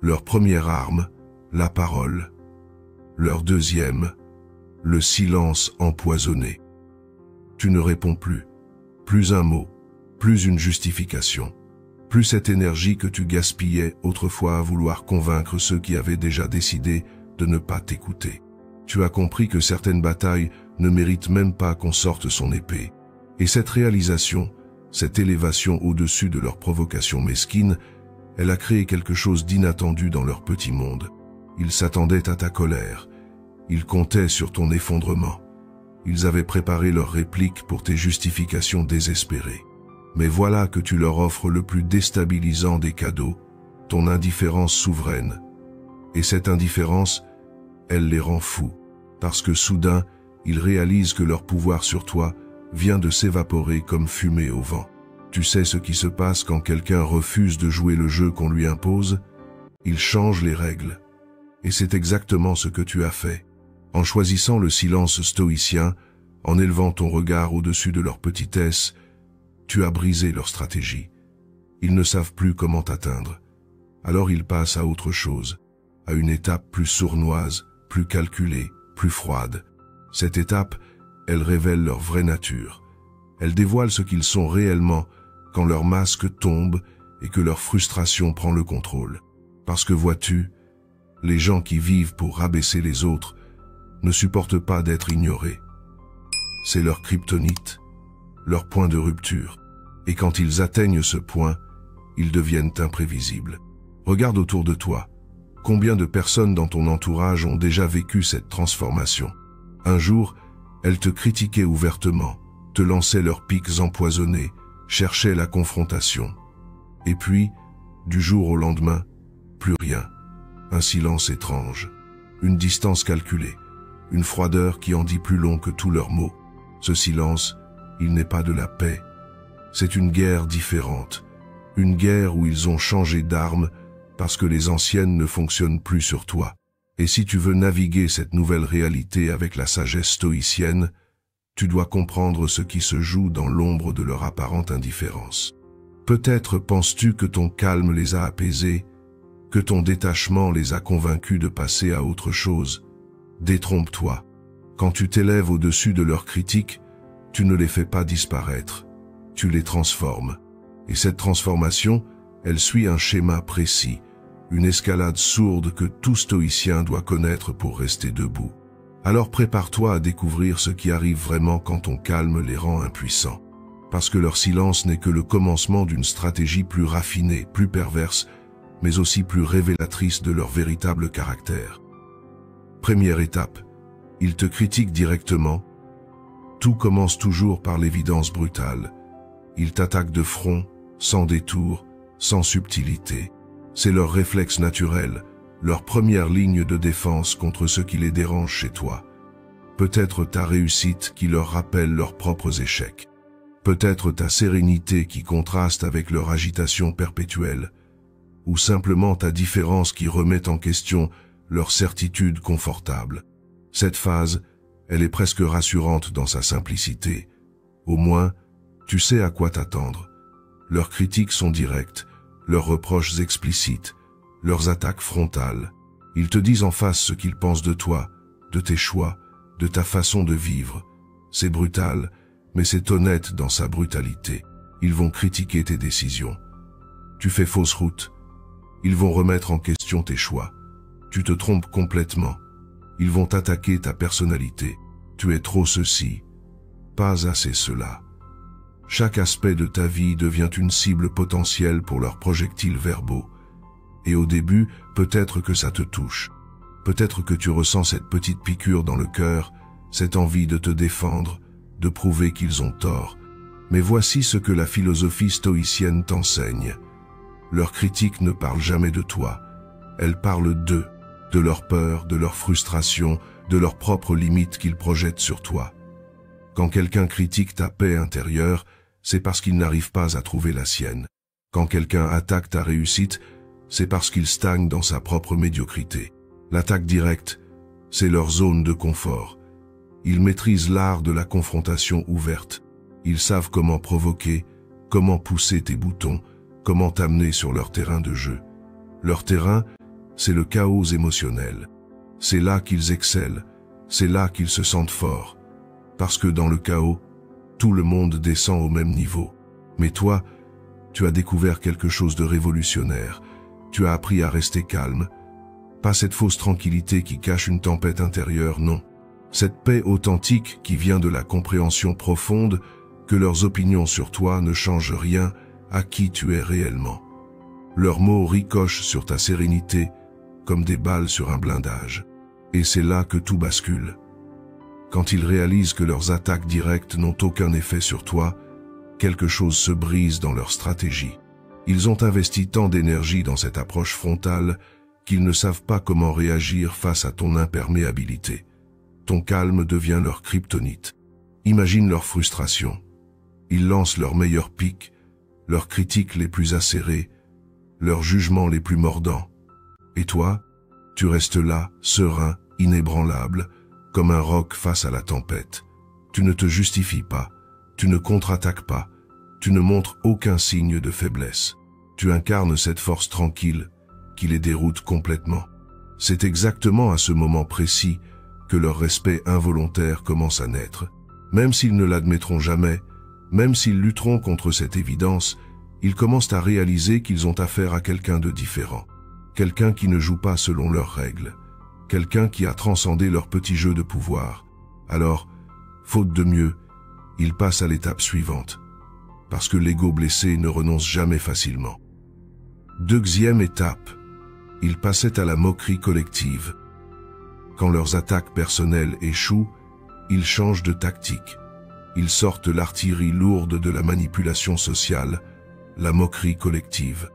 Leur première arme, la parole. Leur deuxième, le silence empoisonné. Tu ne réponds plus. Plus un mot, plus une justification. Plus cette énergie que tu gaspillais autrefois à vouloir convaincre ceux qui avaient déjà décidé de ne pas t'écouter. Tu as compris que certaines batailles ne méritent même pas qu'on sorte son épée. Et cette réalisation, cette élévation au-dessus de leurs provocations mesquines, elle a créé quelque chose d'inattendu dans leur petit monde. Ils s'attendaient à ta colère. Ils comptaient sur ton effondrement. Ils avaient préparé leurs répliques pour tes justifications désespérées. Mais voilà que tu leur offres le plus déstabilisant des cadeaux, ton indifférence souveraine. Et cette indifférence, elle les rend fous, parce que soudain, ils réalisent que leur pouvoir sur toi vient de s'évaporer comme fumée au vent. Tu sais ce qui se passe quand quelqu'un refuse de jouer le jeu qu'on lui impose? Il change les règles. Et c'est exactement ce que tu as fait. En choisissant le silence stoïcien, en élevant ton regard au-dessus de leur petitesse, tu as brisé leur stratégie. Ils ne savent plus comment t'atteindre. Alors ils passent à autre chose, à une étape plus sournoise, plus calculée, plus froide. Cette étape, elle révèle leur vraie nature. Elle dévoile ce qu'ils sont réellement quand leur masque tombe et que leur frustration prend le contrôle. Parce que vois-tu, les gens qui vivent pour rabaisser les autres ne supportent pas d'être ignorés. C'est leur kryptonite, leur point de rupture. Et quand ils atteignent ce point, ils deviennent imprévisibles. Regarde autour de toi. Combien de personnes dans ton entourage ont déjà vécu cette transformation? Un jour, elles te critiquaient ouvertement, te lançaient leurs pics empoisonnés, cherchaient la confrontation. Et puis, du jour au lendemain, plus rien. Un silence étrange, une distance calculée, une froideur qui en dit plus long que tous leurs mots. Ce silence, il n'est pas de la paix. C'est une guerre différente, une guerre où ils ont changé d'armes parce que les anciennes ne fonctionnent plus sur toi. Et si tu veux naviguer cette nouvelle réalité avec la sagesse stoïcienne, tu dois comprendre ce qui se joue dans l'ombre de leur apparente indifférence. Peut-être penses-tu que ton calme les a apaisés, que ton détachement les a convaincus de passer à autre chose. Détrompe-toi. Quand tu t'élèves au-dessus de leurs critiques, tu ne les fais pas disparaître. Tu les transformes. Et cette transformation, elle suit un schéma précis, une escalade sourde que tout stoïcien doit connaître pour rester debout. Alors prépare-toi à découvrir ce qui arrive vraiment quand ton calme les rend impuissants. Parce que leur silence n'est que le commencement d'une stratégie plus raffinée, plus perverse, mais aussi plus révélatrice de leur véritable caractère. Première étape, ils te critiquent directement. Tout commence toujours par l'évidence brutale. Ils t'attaquent de front, sans détour, sans subtilité. C'est leur réflexe naturel, leur première ligne de défense contre ce qui les dérange chez toi. Peut-être ta réussite qui leur rappelle leurs propres échecs. Peut-être ta sérénité qui contraste avec leur agitation perpétuelle. Ou simplement ta différence qui remet en question leur certitude confortable. Cette phase, elle est presque rassurante dans sa simplicité. Au moins, tu sais à quoi t'attendre. Leurs critiques sont directes, leurs reproches explicites, leurs attaques frontales. Ils te disent en face ce qu'ils pensent de toi, de tes choix, de ta façon de vivre. C'est brutal, mais c'est honnête dans sa brutalité. Ils vont critiquer tes décisions. Tu fais fausse route. Ils vont remettre en question tes choix. Tu te trompes complètement. Ils vont attaquer ta personnalité. Tu es trop ceci, pas assez cela. Chaque aspect de ta vie devient une cible potentielle pour leurs projectiles verbaux. Et au début, peut-être que ça te touche. Peut-être que tu ressens cette petite piqûre dans le cœur, cette envie de te défendre, de prouver qu'ils ont tort. Mais voici ce que la philosophie stoïcienne t'enseigne. Leurs critiques ne parlent jamais de toi. Elles parlent d'eux, de leur peur, de leur frustration, de leurs propres limites qu'ils projettent sur toi. Quand quelqu'un critique ta paix intérieure, c'est parce qu'il n'arrive pas à trouver la sienne. Quand quelqu'un attaque ta réussite, c'est parce qu'il stagne dans sa propre médiocrité. L'attaque directe, c'est leur zone de confort. Ils maîtrisent l'art de la confrontation ouverte. Ils savent comment provoquer, comment pousser tes boutons, comment t'amener sur leur terrain de jeu. Leur terrain, c'est le chaos émotionnel. C'est là qu'ils excellent, c'est là qu'ils se sentent forts. Parce que dans le chaos, tout le monde descend au même niveau. Mais toi, tu as découvert quelque chose de révolutionnaire. Tu as appris à rester calme. Pas cette fausse tranquillité qui cache une tempête intérieure, non. Cette paix authentique qui vient de la compréhension profonde que leurs opinions sur toi ne changent rien à qui tu es réellement. Leurs mots ricochent sur ta sérénité comme des balles sur un blindage. Et c'est là que tout bascule. Quand ils réalisent que leurs attaques directes n'ont aucun effet sur toi, quelque chose se brise dans leur stratégie. Ils ont investi tant d'énergie dans cette approche frontale qu'ils ne savent pas comment réagir face à ton imperméabilité. Ton calme devient leur kryptonite. Imagine leur frustration. Ils lancent leurs meilleurs pics, leurs critiques les plus acérées, leurs jugements les plus mordants. Et toi, tu restes là, serein, inébranlable, comme un roc face à la tempête. Tu ne te justifies pas, tu ne contre-attaques pas, tu ne montres aucun signe de faiblesse. Tu incarnes cette force tranquille qui les déroute complètement. C'est exactement à ce moment précis que leur respect involontaire commence à naître. Même s'ils ne l'admettront jamais, même s'ils lutteront contre cette évidence, ils commencent à réaliser qu'ils ont affaire à quelqu'un de différent. Quelqu'un qui ne joue pas selon leurs règles. Quelqu'un qui a transcendé leur petit jeu de pouvoir. Alors, faute de mieux, ils passent à l'étape suivante. Parce que l'ego blessé ne renonce jamais facilement. Deuxième étape, ils passaient à la moquerie collective. Quand leurs attaques personnelles échouent, ils changent de tactique. Ils sortent l'artillerie lourde de la manipulation sociale, la moquerie collective.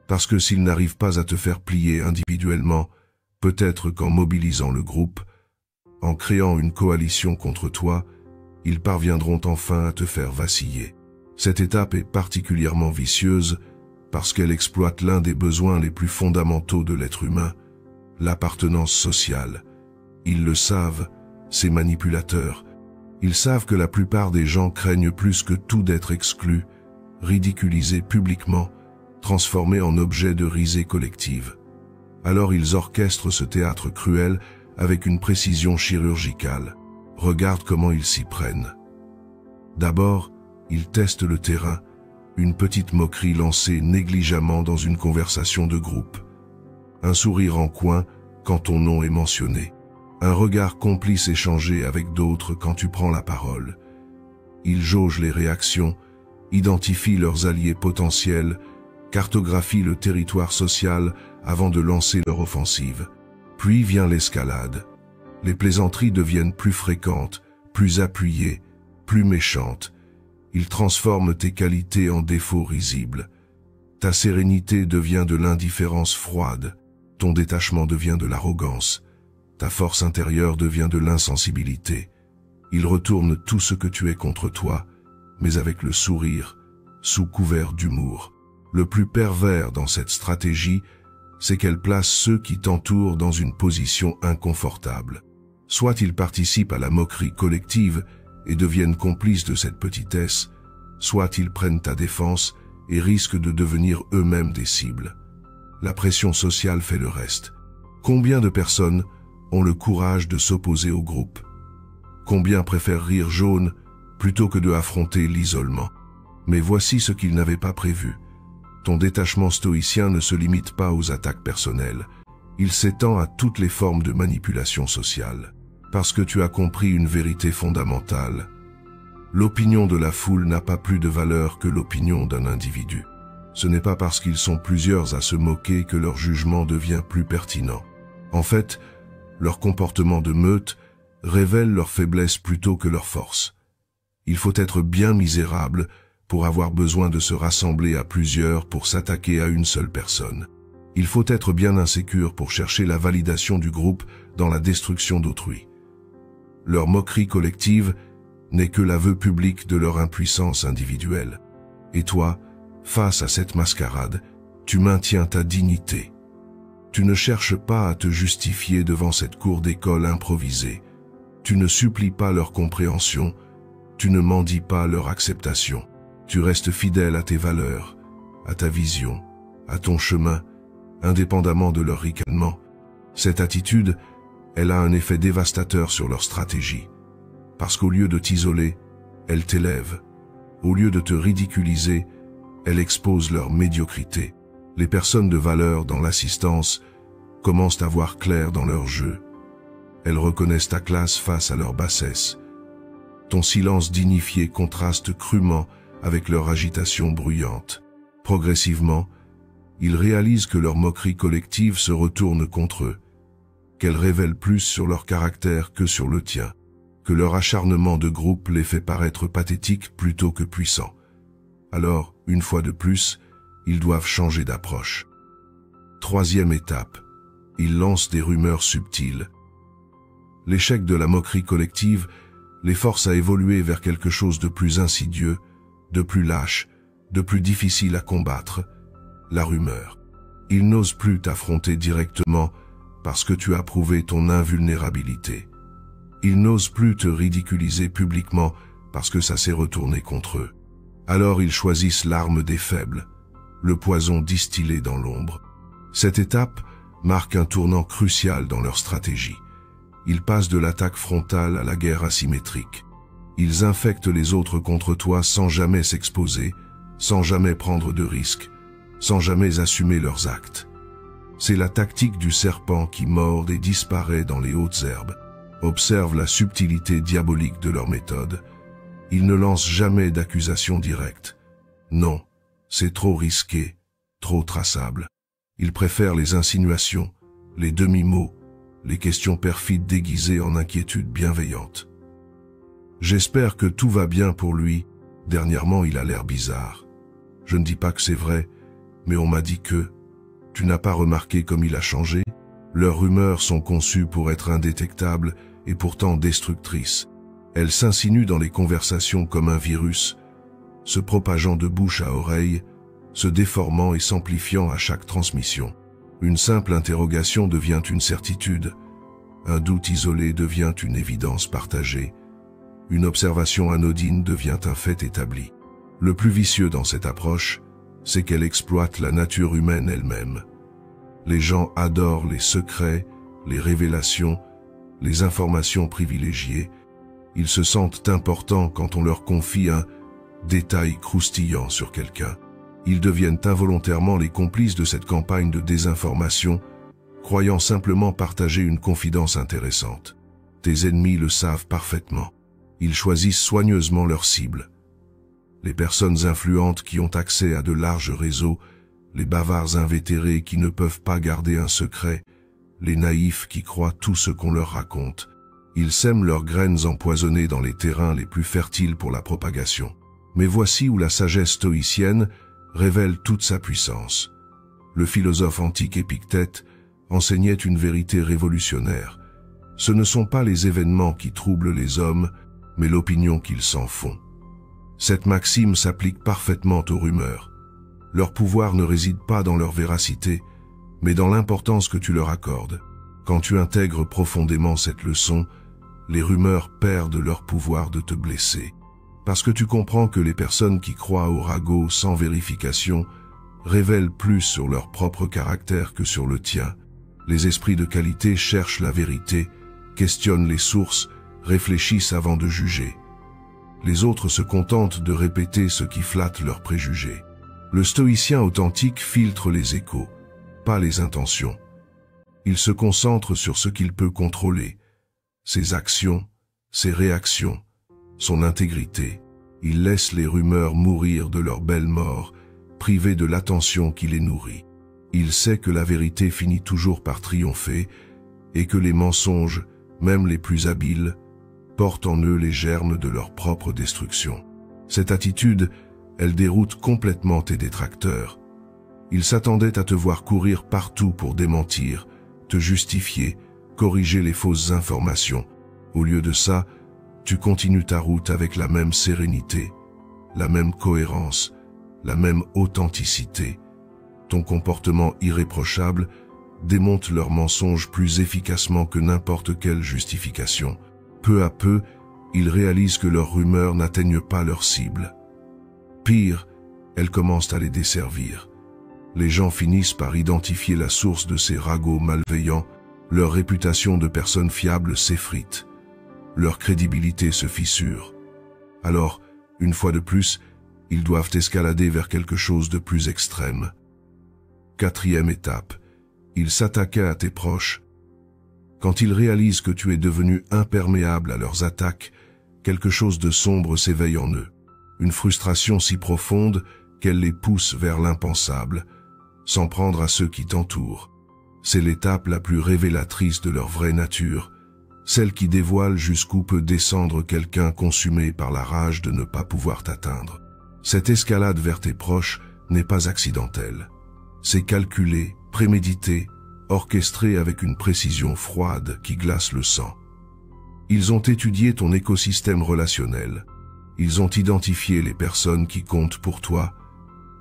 Parce que s'ils n'arrivent pas à te faire plier individuellement, peut-être qu'en mobilisant le groupe, en créant une coalition contre toi, ils parviendront enfin à te faire vaciller. Cette étape est particulièrement vicieuse parce qu'elle exploite l'un des besoins les plus fondamentaux de l'être humain, l'appartenance sociale. Ils le savent, ces manipulateurs. Ils savent que la plupart des gens craignent plus que tout d'être exclus, ridiculisés publiquement, transformés en objets de risée collective. Alors ils orchestrent ce théâtre cruel avec une précision chirurgicale. Regarde comment ils s'y prennent. D'abord, ils testent le terrain, une petite moquerie lancée négligemment dans une conversation de groupe. Un sourire en coin quand ton nom est mentionné. Un regard complice échangé avec d'autres quand tu prends la parole. Ils jaugent les réactions, identifient leurs alliés potentiels, cartographient le territoire social avant de lancer leur offensive. Puis vient l'escalade. Les plaisanteries deviennent plus fréquentes, plus appuyées, plus méchantes. Ils transforment tes qualités en défauts risibles. Ta sérénité devient de l'indifférence froide, ton détachement devient de l'arrogance, ta force intérieure devient de l'insensibilité. Ils retournent tout ce que tu es contre toi, mais avec le sourire, sous couvert d'humour. Le plus pervers dans cette stratégie, c'est qu'elle place ceux qui t'entourent dans une position inconfortable. Soit ils participent à la moquerie collective et deviennent complices de cette petitesse, soit ils prennent ta défense et risquent de devenir eux-mêmes des cibles. La pression sociale fait le reste. Combien de personnes ont le courage de s'opposer au groupe? Combien préfèrent rire jaune plutôt que de affronter l'isolement? Mais voici ce qu'ils n'avaient pas prévu. Ton détachement stoïcien ne se limite pas aux attaques personnelles. Il s'étend à toutes les formes de manipulation sociale. Parce que tu as compris une vérité fondamentale. L'opinion de la foule n'a pas plus de valeur que l'opinion d'un individu. Ce n'est pas parce qu'ils sont plusieurs à se moquer que leur jugement devient plus pertinent. En fait, leur comportement de meute révèle leur faiblesse plutôt que leur force. Il faut être bien misérable pour avoir besoin de se rassembler à plusieurs pour s'attaquer à une seule personne. Il faut être bien insécure pour chercher la validation du groupe dans la destruction d'autrui. Leur moquerie collective n'est que l'aveu public de leur impuissance individuelle. Et toi, face à cette mascarade, tu maintiens ta dignité. Tu ne cherches pas à te justifier devant cette cour d'école improvisée. Tu ne supplies pas leur compréhension, tu ne mendies pas leur acceptation. Tu restes fidèle à tes valeurs, à ta vision, à ton chemin, indépendamment de leur ricanement. Cette attitude, elle a un effet dévastateur sur leur stratégie. Parce qu'au lieu de t'isoler, elle t'élève. Au lieu de te ridiculiser, elle expose leur médiocrité. Les personnes de valeur dans l'assistance commencent à voir clair dans leur jeu. Elles reconnaissent ta classe face à leur bassesse. Ton silence dignifié contraste crûment avec leur agitation bruyante. Progressivement, ils réalisent que leur moquerie collective se retourne contre eux, qu'elle révèle plus sur leur caractère que sur le tien, que leur acharnement de groupe les fait paraître pathétiques plutôt que puissants. Alors, une fois de plus, ils doivent changer d'approche. Troisième étape, ils lancent des rumeurs subtiles. L'échec de la moquerie collective les force à évoluer vers quelque chose de plus insidieux, de plus lâche, de plus difficile à combattre, la rumeur. Ils n'osent plus t'affronter directement parce que tu as prouvé ton invulnérabilité. Ils n'osent plus te ridiculiser publiquement parce que ça s'est retourné contre eux. Alors ils choisissent l'arme des faibles, le poison distillé dans l'ombre. Cette étape marque un tournant crucial dans leur stratégie. Ils passent de l'attaque frontale à la guerre asymétrique. Ils infectent les autres contre toi sans jamais s'exposer, sans jamais prendre de risques, sans jamais assumer leurs actes. C'est la tactique du serpent qui mord et disparaît dans les hautes herbes. Observe la subtilité diabolique de leur méthode. Ils ne lancent jamais d'accusations directes. Non, c'est trop risqué, trop traçable. Ils préfèrent les insinuations, les demi-mots, les questions perfides déguisées en inquiétude bienveillante. J'espère que tout va bien pour lui. Dernièrement, il a l'air bizarre. Je ne dis pas que c'est vrai, mais on m'a dit que... Tu n'as pas remarqué comme il a changé? Leurs rumeurs sont conçues pour être indétectables et pourtant destructrices. Elles s'insinuent dans les conversations comme un virus, se propageant de bouche à oreille, se déformant et s'amplifiant à chaque transmission. Une simple interrogation devient une certitude, un doute isolé devient une évidence partagée, une observation anodine devient un fait établi. Le plus vicieux dans cette approche, c'est qu'elle exploite la nature humaine elle-même. Les gens adorent les secrets, les révélations, les informations privilégiées. Ils se sentent importants quand on leur confie un détail croustillant sur quelqu'un. Ils deviennent involontairement les complices de cette campagne de désinformation, croyant simplement partager une confidence intéressante. Tes ennemis le savent parfaitement. Ils choisissent soigneusement leurs cibles. Les personnes influentes qui ont accès à de larges réseaux, les bavards invétérés qui ne peuvent pas garder un secret, les naïfs qui croient tout ce qu'on leur raconte. Ils sèment leurs graines empoisonnées dans les terrains les plus fertiles pour la propagation. Mais voici où la sagesse stoïcienne révèle toute sa puissance. Le philosophe antique Épictète enseignait une vérité révolutionnaire. Ce ne sont pas les événements qui troublent les hommes, mais l'opinion qu'ils s'en font. Cette maxime s'applique parfaitement aux rumeurs. Leur pouvoir ne réside pas dans leur véracité, mais dans l'importance que tu leur accordes. Quand tu intègres profondément cette leçon, les rumeurs perdent leur pouvoir de te blesser. Parce que tu comprends que les personnes qui croient au ragot sans vérification révèlent plus sur leur propre caractère que sur le tien. Les esprits de qualité cherchent la vérité, questionnent les sources, réfléchissent avant de juger. Les autres se contentent de répéter ce qui flatte leurs préjugés. Le stoïcien authentique filtre les échos, pas les intentions. Il se concentre sur ce qu'il peut contrôler, ses actions, ses réactions, son intégrité. Il laisse les rumeurs mourir de leur belle mort, privées de l'attention qui les nourrit. Il sait que la vérité finit toujours par triompher et que les mensonges, même les plus habiles, portent en eux les germes de leur propre destruction. Cette attitude, elle déroute complètement tes détracteurs. Ils s'attendaient à te voir courir partout pour démentir, te justifier, corriger les fausses informations. Au lieu de ça, tu continues ta route avec la même sérénité, la même cohérence, la même authenticité. Ton comportement irréprochable démonte leurs mensonges plus efficacement que n'importe quelle justification. Peu à peu, ils réalisent que leurs rumeurs n'atteignent pas leur cible. Pire, elles commencent à les desservir. Les gens finissent par identifier la source de ces ragots malveillants, leur réputation de personnes fiables s'effrite, leur crédibilité se fissure. Alors, une fois de plus, ils doivent escalader vers quelque chose de plus extrême. 4e étape, ils s'attaquaient à tes proches. Quand ils réalisent que tu es devenu imperméable à leurs attaques, quelque chose de sombre s'éveille en eux. Une frustration si profonde qu'elle les pousse vers l'impensable, s'en prendre à ceux qui t'entourent. C'est l'étape la plus révélatrice de leur vraie nature, celle qui dévoile jusqu'où peut descendre quelqu'un consumé par la rage de ne pas pouvoir t'atteindre. Cette escalade vers tes proches n'est pas accidentelle. C'est calculé, prémédité, orchestré avec une précision froide qui glace le sang. Ils ont étudié ton écosystème relationnel. Ils ont identifié les personnes qui comptent pour toi,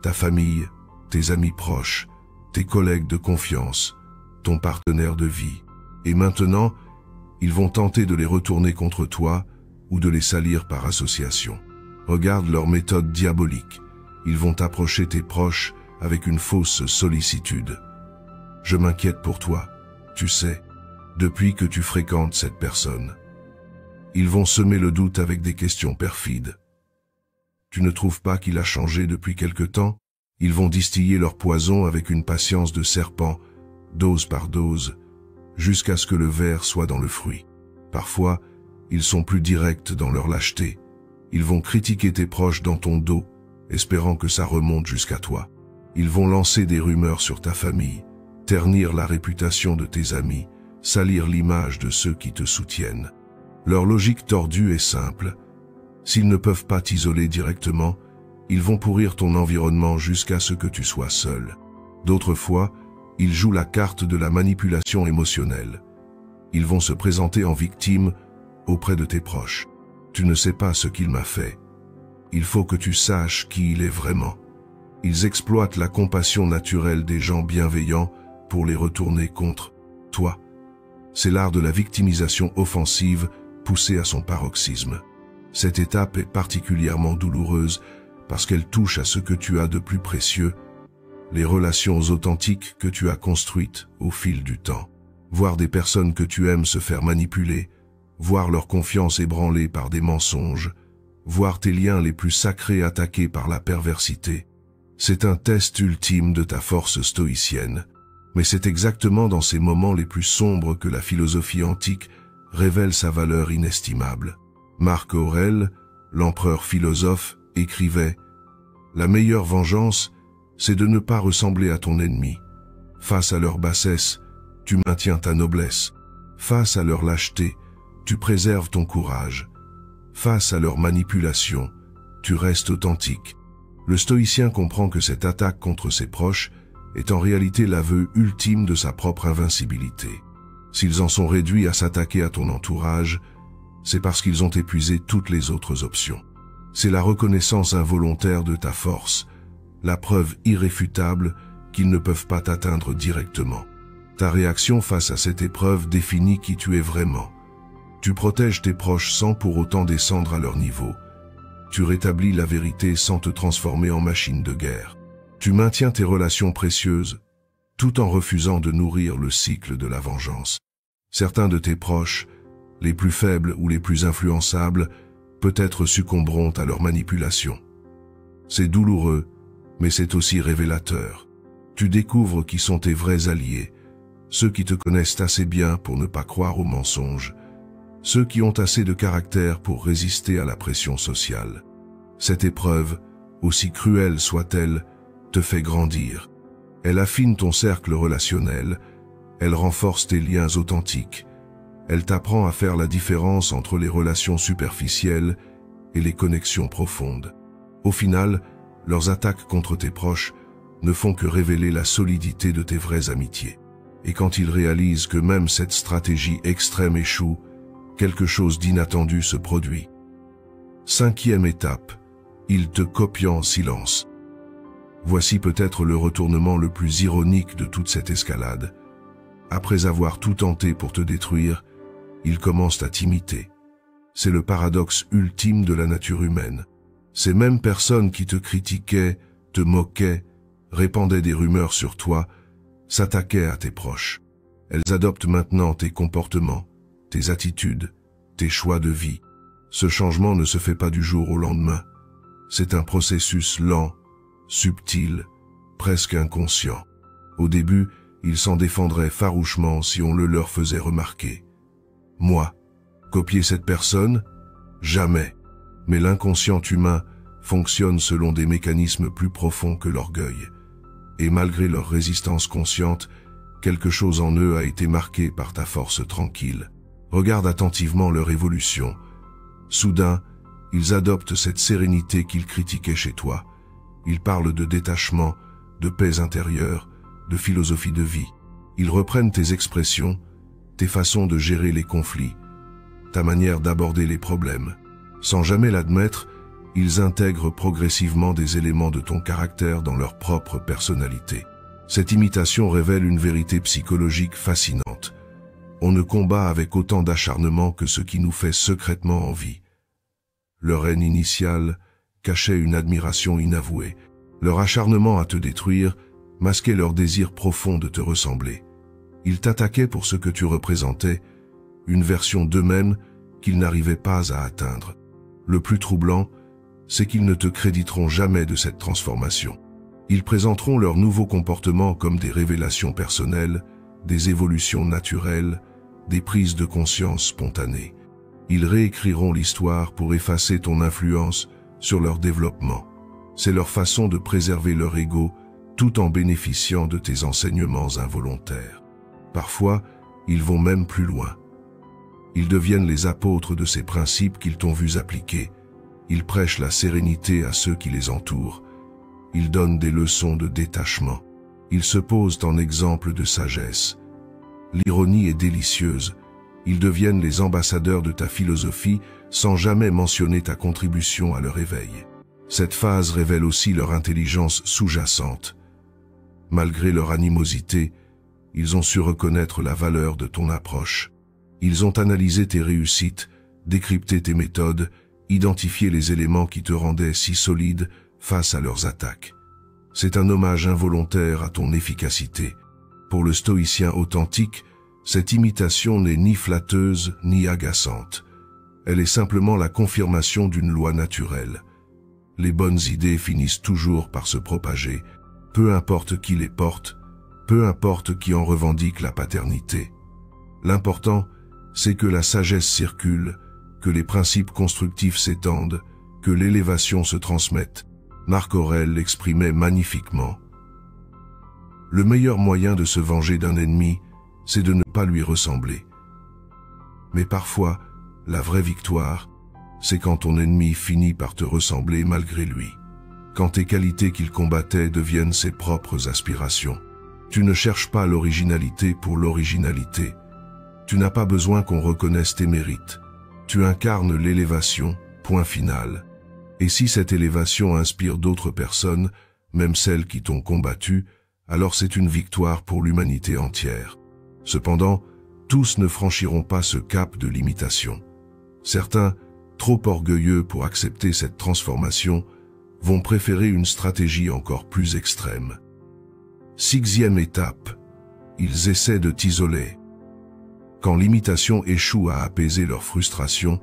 ta famille, tes amis proches, tes collègues de confiance, ton partenaire de vie. Et maintenant, ils vont tenter de les retourner contre toi ou de les salir par association. Regarde leur méthode diabolique. Ils vont approcher tes proches avec une fausse sollicitude. Je m'inquiète pour toi, tu sais, depuis que tu fréquentes cette personne. Ils vont semer le doute avec des questions perfides. Tu ne trouves pas qu'il a changé depuis quelque temps? Ils vont distiller leur poison avec une patience de serpent, dose par dose, jusqu'à ce que le ver soit dans le fruit. Parfois, ils sont plus directs dans leur lâcheté. Ils vont critiquer tes proches dans ton dos, espérant que ça remonte jusqu'à toi. Ils vont lancer des rumeurs sur ta famille, ternir la réputation de tes amis, salir l'image de ceux qui te soutiennent. Leur logique tordue est simple. S'ils ne peuvent pas t'isoler directement, ils vont pourrir ton environnement jusqu'à ce que tu sois seul. D'autres fois, ils jouent la carte de la manipulation émotionnelle. Ils vont se présenter en victime auprès de tes proches. Tu ne sais pas ce qu'il m'a fait. Il faut que tu saches qui il est vraiment. Ils exploitent la compassion naturelle des gens bienveillants pour les retourner contre toi. C'est l'art de la victimisation offensive poussée à son paroxysme. Cette étape est particulièrement douloureuse parce qu'elle touche à ce que tu as de plus précieux, les relations authentiques que tu as construites au fil du temps. Voir des personnes que tu aimes se faire manipuler, voir leur confiance ébranlée par des mensonges, voir tes liens les plus sacrés attaqués par la perversité. C'est un test ultime de ta force stoïcienne, mais c'est exactement dans ces moments les plus sombres que la philosophie antique révèle sa valeur inestimable. Marc Aurèle, l'empereur philosophe, écrivait « La meilleure vengeance, c'est de ne pas ressembler à ton ennemi. Face à leur bassesse, tu maintiens ta noblesse. Face à leur lâcheté, tu préserves ton courage. Face à leur manipulation, tu restes authentique. » Le stoïcien comprend que cette attaque contre ses proches est en réalité l'aveu ultime de sa propre invincibilité. S'ils en sont réduits à s'attaquer à ton entourage, c'est parce qu'ils ont épuisé toutes les autres options. C'est la reconnaissance involontaire de ta force, la preuve irréfutable qu'ils ne peuvent pas t'atteindre directement. Ta réaction face à cette épreuve définit qui tu es vraiment. Tu protèges tes proches sans pour autant descendre à leur niveau. Tu rétablis la vérité sans te transformer en machine de guerre. Tu maintiens tes relations précieuses, tout en refusant de nourrir le cycle de la vengeance. Certains de tes proches, les plus faibles ou les plus influençables, peut-être succomberont à leur manipulation. C'est douloureux, mais c'est aussi révélateur. Tu découvres qui sont tes vrais alliés, ceux qui te connaissent assez bien pour ne pas croire aux mensonges, ceux qui ont assez de caractère pour résister à la pression sociale. Cette épreuve, aussi cruelle soit-elle, te fait grandir. Elle affine ton cercle relationnel, elle renforce tes liens authentiques, elle t'apprend à faire la différence entre les relations superficielles et les connexions profondes. Au final, leurs attaques contre tes proches ne font que révéler la solidité de tes vraies amitiés. Et quand ils réalisent que même cette stratégie extrême échoue, quelque chose d'inattendu se produit. 5e étape, ils te copient en silence. Voici peut-être le retournement le plus ironique de toute cette escalade. Après avoir tout tenté pour te détruire, ils commencent à t'imiter. C'est le paradoxe ultime de la nature humaine. Ces mêmes personnes qui te critiquaient, te moquaient, répandaient des rumeurs sur toi, s'attaquaient à tes proches. Elles adoptent maintenant tes comportements, tes attitudes, tes choix de vie. Ce changement ne se fait pas du jour au lendemain. C'est un processus lent, subtil, presque inconscient. Au début, ils s'en défendraient farouchement si on le leur faisait remarquer. Moi, copier cette personne? Jamais. Mais l'inconscient humain fonctionne selon des mécanismes plus profonds que l'orgueil. Et malgré leur résistance consciente, quelque chose en eux a été marqué par ta force tranquille. Regarde attentivement leur évolution. Soudain, ils adoptent cette sérénité qu'ils critiquaient chez toi. Ils parlent de détachement, de paix intérieure, de philosophie de vie. Ils reprennent tes expressions, tes façons de gérer les conflits, ta manière d'aborder les problèmes. Sans jamais l'admettre, ils intègrent progressivement des éléments de ton caractère dans leur propre personnalité. Cette imitation révèle une vérité psychologique fascinante. On ne combat avec autant d'acharnement que ce qui nous fait secrètement envie. Leur haine initiale cachait une admiration inavouée. Leur acharnement à te détruire masquait leur désir profond de te ressembler. Ils t'attaquaient pour ce que tu représentais, une version d'eux-mêmes qu'ils n'arrivaient pas à atteindre. Le plus troublant, c'est qu'ils ne te créditeront jamais de cette transformation. Ils présenteront leurs nouveaux comportements comme des révélations personnelles, des évolutions naturelles, des prises de conscience spontanées. Ils réécriront l'histoire pour effacer ton influence sur leur développement. C'est leur façon de préserver leur ego tout en bénéficiant de tes enseignements involontaires. Parfois, ils vont même plus loin. Ils deviennent les apôtres de ces principes qu'ils t'ont vus appliquer. Ils prêchent la sérénité à ceux qui les entourent. Ils donnent des leçons de détachement. Ils se posent en exemple de sagesse. L'ironie est délicieuse. Ils deviennent les ambassadeurs de ta philosophie sans jamais mentionner ta contribution à leur éveil. Cette phase révèle aussi leur intelligence sous-jacente. Malgré leur animosité, ils ont su reconnaître la valeur de ton approche. Ils ont analysé tes réussites, décrypté tes méthodes, identifié les éléments qui te rendaient si solide face à leurs attaques. C'est un hommage involontaire à ton efficacité. Pour le stoïcien authentique, cette imitation n'est ni flatteuse ni agaçante. Elle est simplement la confirmation d'une loi naturelle. Les bonnes idées finissent toujours par se propager, peu importe qui les porte, peu importe qui en revendique la paternité. L'important, c'est que la sagesse circule, que les principes constructifs s'étendent, que l'élévation se transmette. Marc Aurèle l'exprimait magnifiquement. Le meilleur moyen de se venger d'un ennemi, c'est de ne pas lui ressembler. Mais parfois, la vraie victoire, c'est quand ton ennemi finit par te ressembler malgré lui. Quand tes qualités qu'il combattait deviennent ses propres aspirations. Tu ne cherches pas l'originalité pour l'originalité. Tu n'as pas besoin qu'on reconnaisse tes mérites. Tu incarnes l'élévation, point final. Et si cette élévation inspire d'autres personnes, même celles qui t'ont combattu, alors c'est une victoire pour l'humanité entière. Cependant, tous ne franchiront pas ce cap de l'imitation. Certains, trop orgueilleux pour accepter cette transformation, vont préférer une stratégie encore plus extrême. 6e étape, ils essaient de t'isoler. Quand l'imitation échoue à apaiser leur frustration,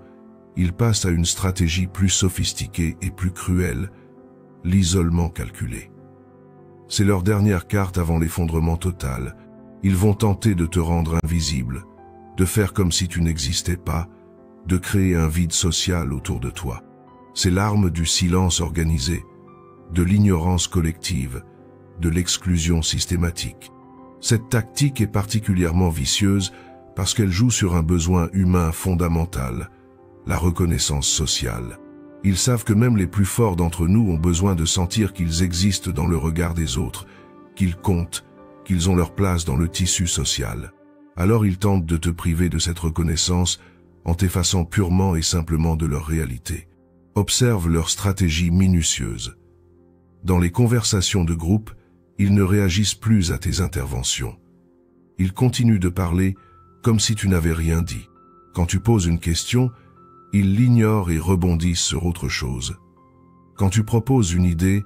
ils passent à une stratégie plus sophistiquée et plus cruelle, l'isolement calculé. C'est leur dernière carte avant l'effondrement total. Ils vont tenter de te rendre invisible, de faire comme si tu n'existais pas, de créer un vide social autour de toi. C'est l'arme du silence organisé, de l'ignorance collective, de l'exclusion systématique. Cette tactique est particulièrement vicieuse parce qu'elle joue sur un besoin humain fondamental, la reconnaissance sociale. Ils savent que même les plus forts d'entre nous ont besoin de sentir qu'ils existent dans le regard des autres, qu'ils comptent, qu'ils ont leur place dans le tissu social. Alors ils tentent de te priver de cette reconnaissance en t'effaçant purement et simplement de leur réalité. Observe leur stratégie minutieuse. Dans les conversations de groupe, ils ne réagissent plus à tes interventions. Ils continuent de parler comme si tu n'avais rien dit. Quand tu poses une question, ils l'ignorent et rebondissent sur autre chose. Quand tu proposes une idée,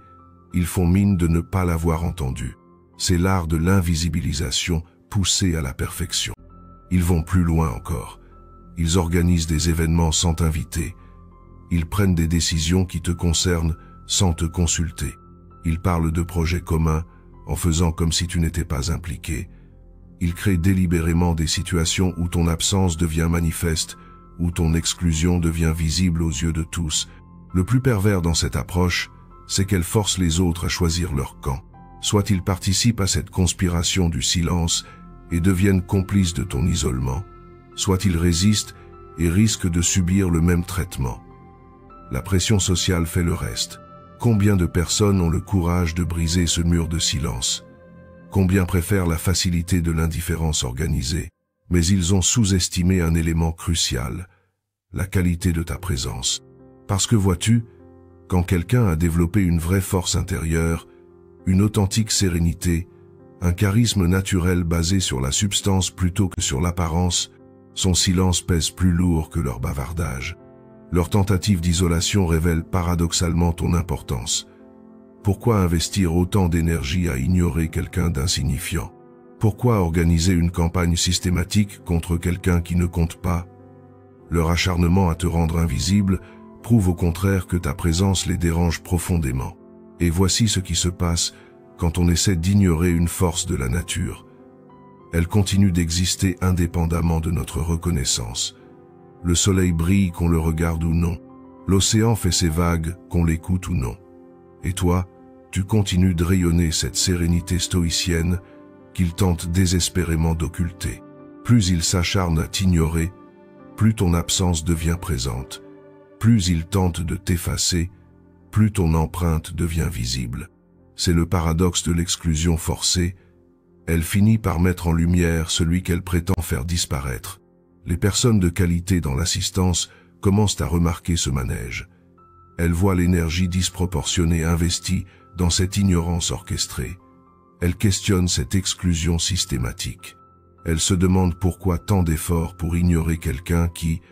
Ils font mine de ne pas l'avoir entendu. C'est l'art de l'invisibilisation poussé à la perfection. Ils vont plus loin encore. Ils organisent des événements sans t'inviter. Ils prennent des décisions qui te concernent sans te consulter. Ils parlent de projets communs en faisant comme si tu n'étais pas impliqué. Ils créent délibérément des situations où ton absence devient manifeste, où ton exclusion devient visible aux yeux de tous. Le plus pervers dans cette approche, c'est qu'elle force les autres à choisir leur camp. Soit ils participent à cette conspiration du silence et deviennent complices de ton isolement, soit ils résistent et risquent de subir le même traitement. La pression sociale fait le reste. Combien de personnes ont le courage de briser ce mur de silence? Combien préfèrent la facilité de l'indifférence organisée? Mais ils ont sous-estimé un élément crucial, la qualité de ta présence. Parce que vois-tu, quand quelqu'un a développé une vraie force intérieure, une authentique sérénité, un charisme naturel basé sur la substance plutôt que sur l'apparence, son silence pèse plus lourd que leur bavardage. Leur tentative d'isolation révèle paradoxalement ton importance. Pourquoi investir autant d'énergie à ignorer quelqu'un d'insignifiant? Pourquoi organiser une campagne systématique contre quelqu'un qui ne compte pas? Leur acharnement à te rendre invisible prouve au contraire que ta présence les dérange profondément. Et voici ce qui se passe quand on essaie d'ignorer une force de la nature. Elle continue d'exister indépendamment de notre reconnaissance. Le soleil brille qu'on le regarde ou non. L'océan fait ses vagues qu'on l'écoute ou non. Et toi, tu continues de rayonner cette sérénité stoïcienne qu'il tente désespérément d'occulter. Plus il s'acharne à t'ignorer, plus ton absence devient présente. Plus il tente de t'effacer, plus ton empreinte devient visible. C'est le paradoxe de l'exclusion forcée. Elle finit par mettre en lumière celui qu'elle prétend faire disparaître. Les personnes de qualité dans l'assistance commencent à remarquer ce manège. Elles voient l'énergie disproportionnée investie dans cette ignorance orchestrée. Elles questionnent cette exclusion systématique. Elles se demandent pourquoi tant d'efforts pour ignorer quelqu'un qui,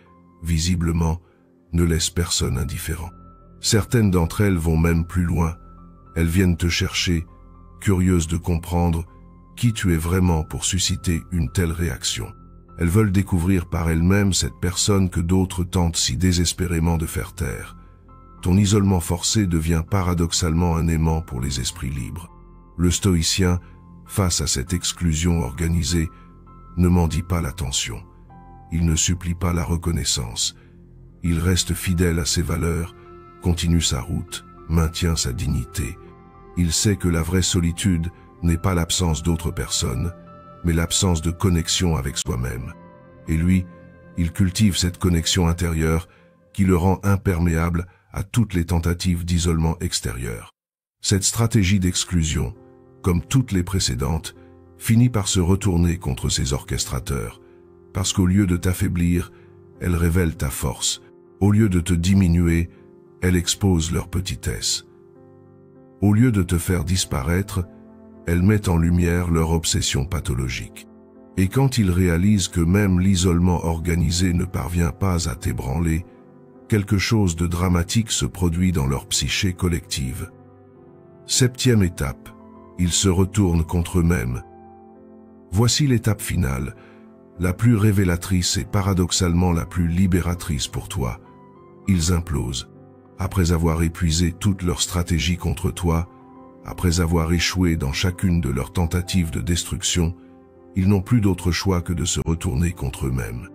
visiblement, ne laisse personne indifférent. Certaines d'entre elles vont même plus loin. Elles viennent te chercher, curieuses de comprendre qui tu es vraiment pour susciter une telle réaction. Elles veulent découvrir par elles-mêmes cette personne que d'autres tentent si désespérément de faire taire. Ton isolement forcé devient paradoxalement un aimant pour les esprits libres. Le stoïcien, face à cette exclusion organisée, ne mendie pas l'attention. Il ne supplie pas la reconnaissance. Il reste fidèle à ses valeurs, continue sa route, maintient sa dignité. Il sait que la vraie solitude n'est pas l'absence d'autres personnes, mais l'absence de connexion avec soi-même. Et lui, il cultive cette connexion intérieure qui le rend imperméable à toutes les tentatives d'isolement extérieur. Cette stratégie d'exclusion, comme toutes les précédentes, finit par se retourner contre ses orchestrateurs, parce qu'au lieu de t'affaiblir, elle révèle ta force. Au lieu de te diminuer, elle expose leur petitesse. Au lieu de te faire disparaître, elle met en lumière leur obsession pathologique. Et quand ils réalisent que même l'isolement organisé ne parvient pas à t'ébranler, quelque chose de dramatique se produit dans leur psyché collective. 7e étape, ils se retournent contre eux-mêmes. Voici l'étape finale, la plus révélatrice et paradoxalement la plus libératrice pour toi. Ils implosent. Après avoir épuisé toute leur stratégie contre toi, après avoir échoué dans chacune de leurs tentatives de destruction, ils n'ont plus d'autre choix que de se retourner contre eux-mêmes.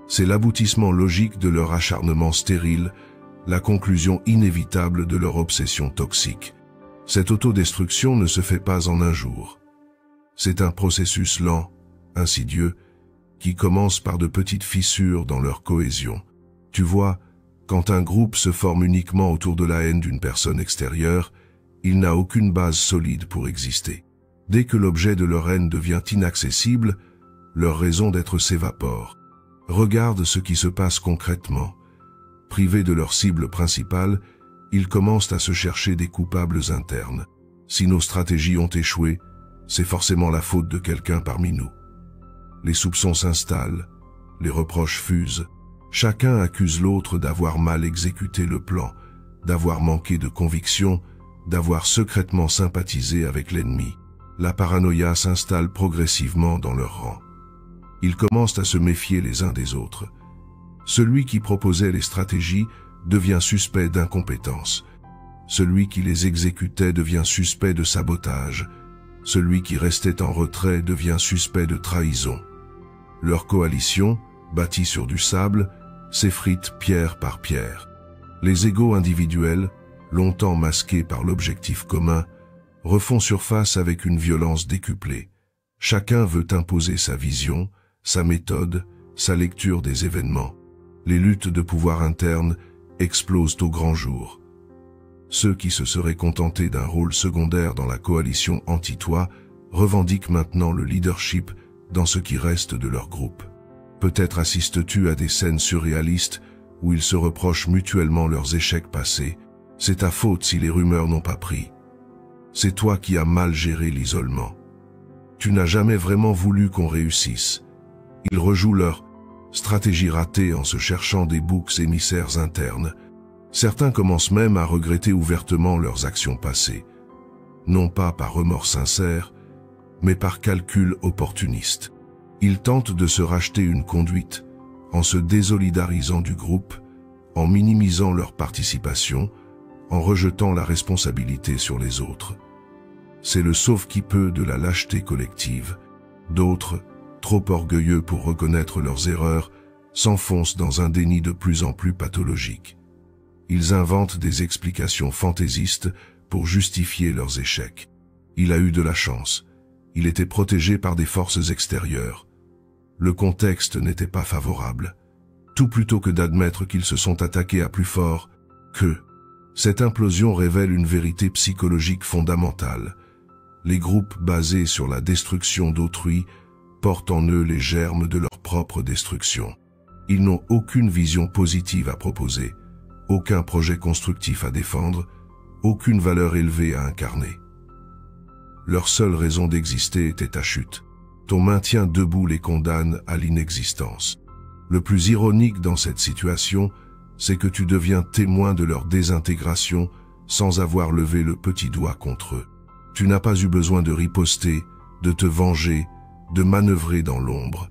C'est l'aboutissement logique de leur acharnement stérile, la conclusion inévitable de leur obsession toxique. Cette autodestruction ne se fait pas en un jour. C'est un processus lent, insidieux, qui commence par de petites fissures dans leur cohésion. Tu vois, quand un groupe se forme uniquement autour de la haine d'une personne extérieure, il n'a aucune base solide pour exister. Dès que l'objet de leur haine devient inaccessible, leur raison d'être s'évapore. Regarde ce qui se passe concrètement. Privés de leur cible principale, ils commencent à se chercher des coupables internes. Si nos stratégies ont échoué, c'est forcément la faute de quelqu'un parmi nous. Les soupçons s'installent, les reproches fusent. Chacun accuse l'autre d'avoir mal exécuté le plan, d'avoir manqué de conviction, d'avoir secrètement sympathisé avec l'ennemi. La paranoïa s'installe progressivement dans leurs rangs. Ils commencent à se méfier les uns des autres. Celui qui proposait les stratégies devient suspect d'incompétence. Celui qui les exécutait devient suspect de sabotage. Celui qui restait en retrait devient suspect de trahison. Leur coalition, bâtie sur du sable, s'effrite pierre par pierre. Les égos individuels, longtemps masqués par l'objectif commun, refont surface avec une violence décuplée. Chacun veut imposer sa vision, sa méthode, sa lecture des événements. Les luttes de pouvoir internes explosent au grand jour. Ceux qui se seraient contentés d'un rôle secondaire dans la coalition anti-toi revendiquent maintenant le leadership dans ce qui reste de leur groupe. Peut-être assistes-tu à des scènes surréalistes où ils se reprochent mutuellement leurs échecs passés. C'est ta faute si les rumeurs n'ont pas pris. C'est toi qui as mal géré l'isolement. Tu n'as jamais vraiment voulu qu'on réussisse. Ils rejouent leur stratégie ratée en se cherchant des boucs émissaires internes. Certains commencent même à regretter ouvertement leurs actions passées, non pas par remords sincères, mais par calcul opportuniste. Ils tentent de se racheter une conduite en se désolidarisant du groupe, en minimisant leur participation, en rejetant la responsabilité sur les autres. C'est le sauve-qui-peut de la lâcheté collective. D'autres, trop orgueilleux pour reconnaître leurs erreurs, s'enfoncent dans un déni de plus en plus pathologique. Ils inventent des explications fantaisistes pour justifier leurs échecs. Il a eu de la chance. Il était protégé par des forces extérieures. Le contexte n'était pas favorable. Tout plutôt que d'admettre qu'ils se sont attaqués à plus fort qu'eux. Cette implosion révèle une vérité psychologique fondamentale. Les groupes basés sur la destruction d'autrui portent en eux les germes de leur propre destruction. Ils n'ont aucune vision positive à proposer, aucun projet constructif à défendre, aucune valeur élevée à incarner. Leur seule raison d'exister était ta chute. Ton maintien debout les condamne à l'inexistence. Le plus ironique dans cette situation, c'est que tu deviens témoin de leur désintégration sans avoir levé le petit doigt contre eux. Tu n'as pas eu besoin de riposter, de te venger, de manœuvrer dans l'ombre.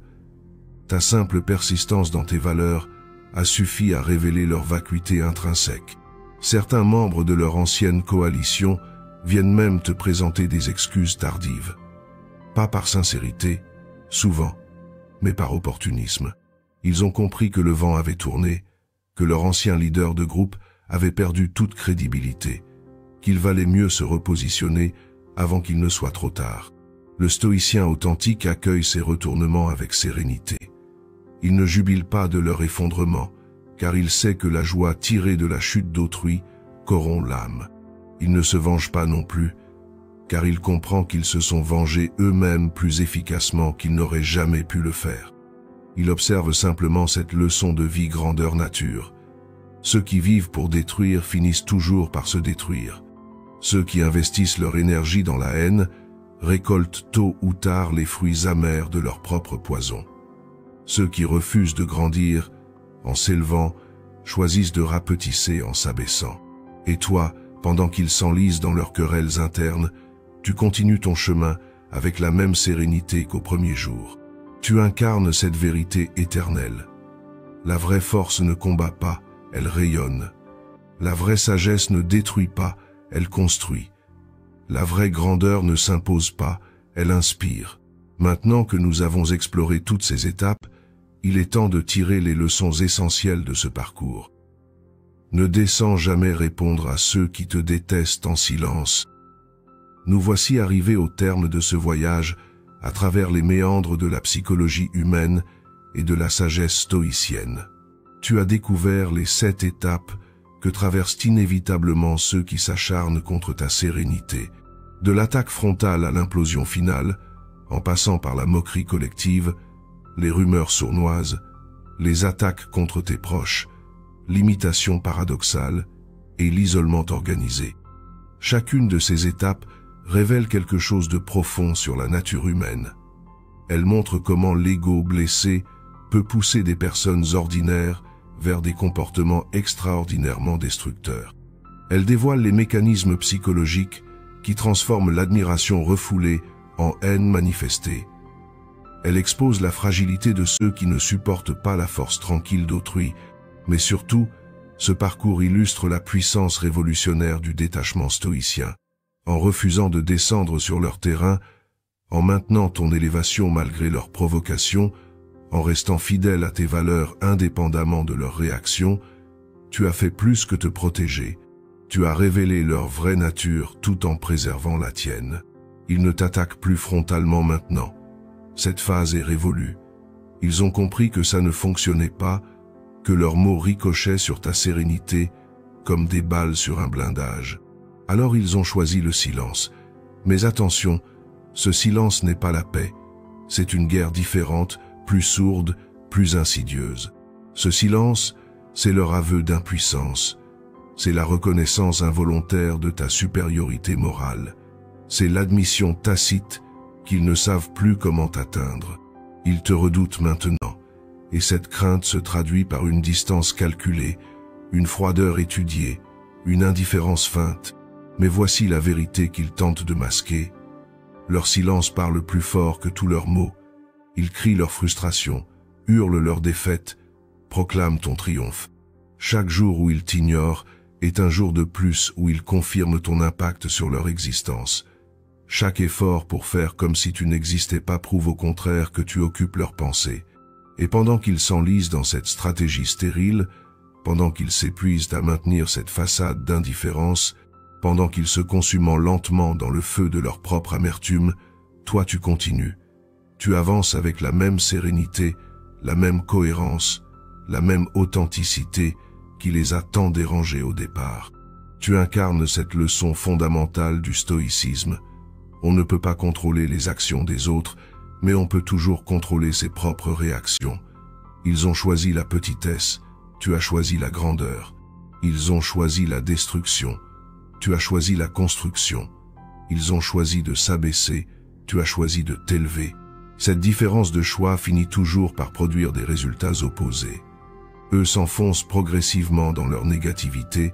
Ta simple persistance dans tes valeurs a suffi à révéler leur vacuité intrinsèque. Certains membres de leur ancienne coalition viennent même te présenter des excuses tardives. Pas par sincérité, souvent, mais par opportunisme. Ils ont compris que le vent avait tourné, que leur ancien leader de groupe avait perdu toute crédibilité, qu'il valait mieux se repositionner avant qu'il ne soit trop tard. Le stoïcien authentique accueille ces retournements avec sérénité. Il ne jubile pas de leur effondrement, car il sait que la joie tirée de la chute d'autrui corrompt l'âme. Il ne se venge pas non plus, car il comprend qu'ils se sont vengés eux-mêmes plus efficacement qu'ils n'auraient jamais pu le faire. Il observe simplement cette leçon de vie grandeur nature. Ceux qui vivent pour détruire finissent toujours par se détruire. Ceux qui investissent leur énergie dans la haine récoltent tôt ou tard les fruits amers de leur propre poison. Ceux qui refusent de grandir, en s'élevant, choisissent de rapetisser en s'abaissant. Et toi, pendant qu'ils s'enlisent dans leurs querelles internes, tu continues ton chemin avec la même sérénité qu'au premier jour. Tu incarnes cette vérité éternelle. La vraie force ne combat pas, elle rayonne. La vraie sagesse ne détruit pas, elle construit. La vraie grandeur ne s'impose pas, elle inspire. Maintenant que nous avons exploré toutes ces étapes, il est temps de tirer les leçons essentielles de ce parcours. Ne descends jamais répondre à ceux qui te détestent en silence. Nous voici arrivés au terme de ce voyage à travers les méandres de la psychologie humaine et de la sagesse stoïcienne. Tu as découvert les 7 étapes que traversent inévitablement ceux qui s'acharnent contre ta sérénité, de l'attaque frontale à l'implosion finale, en passant par la moquerie collective, les rumeurs sournoises, les attaques contre tes proches, l'imitation paradoxale et l'isolement organisé. Chacune de ces étapes révèle quelque chose de profond sur la nature humaine. Elle montre comment l'ego blessé peut pousser des personnes ordinaires vers des comportements extraordinairement destructeurs. Elle dévoile les mécanismes psychologiques qui transforment l'admiration refoulée en haine manifestée. Elle expose la fragilité de ceux qui ne supportent pas la force tranquille d'autrui, mais surtout, ce parcours illustre la puissance révolutionnaire du détachement stoïcien. En refusant de descendre sur leur terrain, en maintenant ton élévation malgré leurs provocations, en restant fidèle à tes valeurs indépendamment de leurs réactions, tu as fait plus que te protéger. Tu as révélé leur vraie nature tout en préservant la tienne. Ils ne t'attaquent plus frontalement maintenant. Cette phase est révolue. Ils ont compris que ça ne fonctionnait pas, que leurs mots ricochaient sur ta sérénité comme des balles sur un blindage. Alors ils ont choisi le silence. Mais attention, ce silence n'est pas la paix. C'est une guerre différente, plus sourde, plus insidieuse. Ce silence, c'est leur aveu d'impuissance. C'est la reconnaissance involontaire de ta supériorité morale. C'est l'admission tacite qu'ils ne savent plus comment t'atteindre. Ils te redoutent maintenant, et cette crainte se traduit par une distance calculée, une froideur étudiée, une indifférence feinte. Mais voici la vérité qu'ils tentent de masquer. Leur silence parle plus fort que tous leurs mots. Ils crient leur frustration, hurlent leur défaite, proclament ton triomphe. Chaque jour où ils t'ignorent est un jour de plus où ils confirment ton impact sur leur existence. Chaque effort pour faire comme si tu n'existais pas prouve au contraire que tu occupes leurs pensées. Et pendant qu'ils s'enlisent dans cette stratégie stérile, pendant qu'ils s'épuisent à maintenir cette façade d'indifférence, pendant qu'ils se consument lentement dans le feu de leur propre amertume, toi tu continues. Tu avances avec la même sérénité, la même cohérence, la même authenticité qui les a tant dérangés au départ. Tu incarnes cette leçon fondamentale du stoïcisme. On ne peut pas contrôler les actions des autres, mais on peut toujours contrôler ses propres réactions. Ils ont choisi la petitesse, tu as choisi la grandeur. Ils ont choisi la destruction, tu as choisi la construction. Ils ont choisi de s'abaisser, tu as choisi de t'élever. Cette différence de choix finit toujours par produire des résultats opposés. Eux s'enfoncent progressivement dans leur négativité,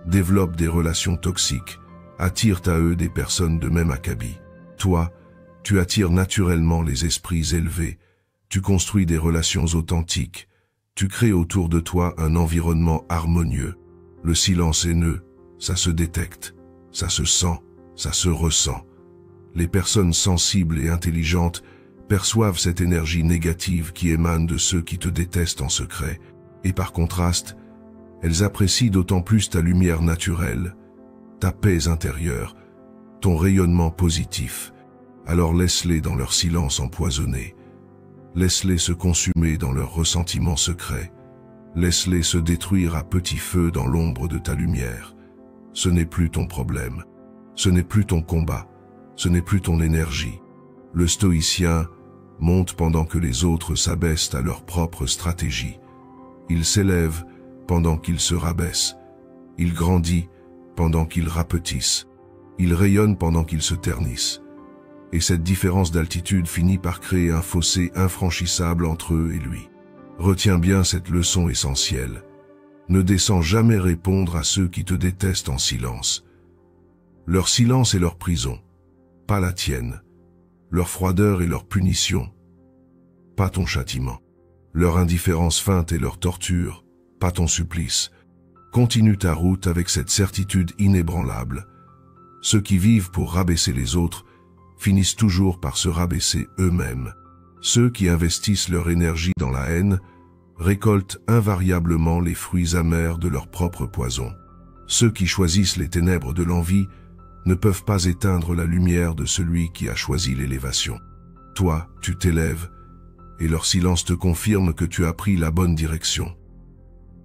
développent des relations toxiques, attirent à eux des personnes de même acabit. Toi, tu attires naturellement les esprits élevés, tu construis des relations authentiques, tu crées autour de toi un environnement harmonieux. Le silence haineux, ça se détecte, ça se sent, ça se ressent. Les personnes sensibles et intelligentes perçoivent cette énergie négative qui émane de ceux qui te détestent en secret, et par contraste, elles apprécient d'autant plus ta lumière naturelle, ta paix intérieure, ton rayonnement positif. Alors laisse-les dans leur silence empoisonné. Laisse-les se consumer dans leurs ressentiments secrets. Laisse-les se détruire à petit feu dans l'ombre de ta lumière. Ce n'est plus ton problème. Ce n'est plus ton combat. Ce n'est plus ton énergie. Le stoïcien monte pendant que les autres s'abaissent à leur propre stratégie. Il s'élève pendant qu'il se rabaisse. Il grandit pendant qu'il rapetisse. Il rayonne pendant qu'il se ternisse. Et cette différence d'altitude finit par créer un fossé infranchissable entre eux et lui. Retiens bien cette leçon essentielle. Ne descends jamais répondre à ceux qui te détestent en silence. Leur silence est leur prison, pas la tienne. Leur froideur est leur punition, pas ton châtiment. Leur indifférence feinte est leur torture, pas ton supplice. Continue ta route avec cette certitude inébranlable. Ceux qui vivent pour rabaisser les autres finissent toujours par se rabaisser eux-mêmes. Ceux qui investissent leur énergie dans la haine récoltent invariablement les fruits amers de leur propre poison. Ceux qui choisissent les ténèbres de l'envie ne peuvent pas éteindre la lumière de celui qui a choisi l'élévation. Toi, tu t'élèves, et leur silence te confirme que tu as pris la bonne direction.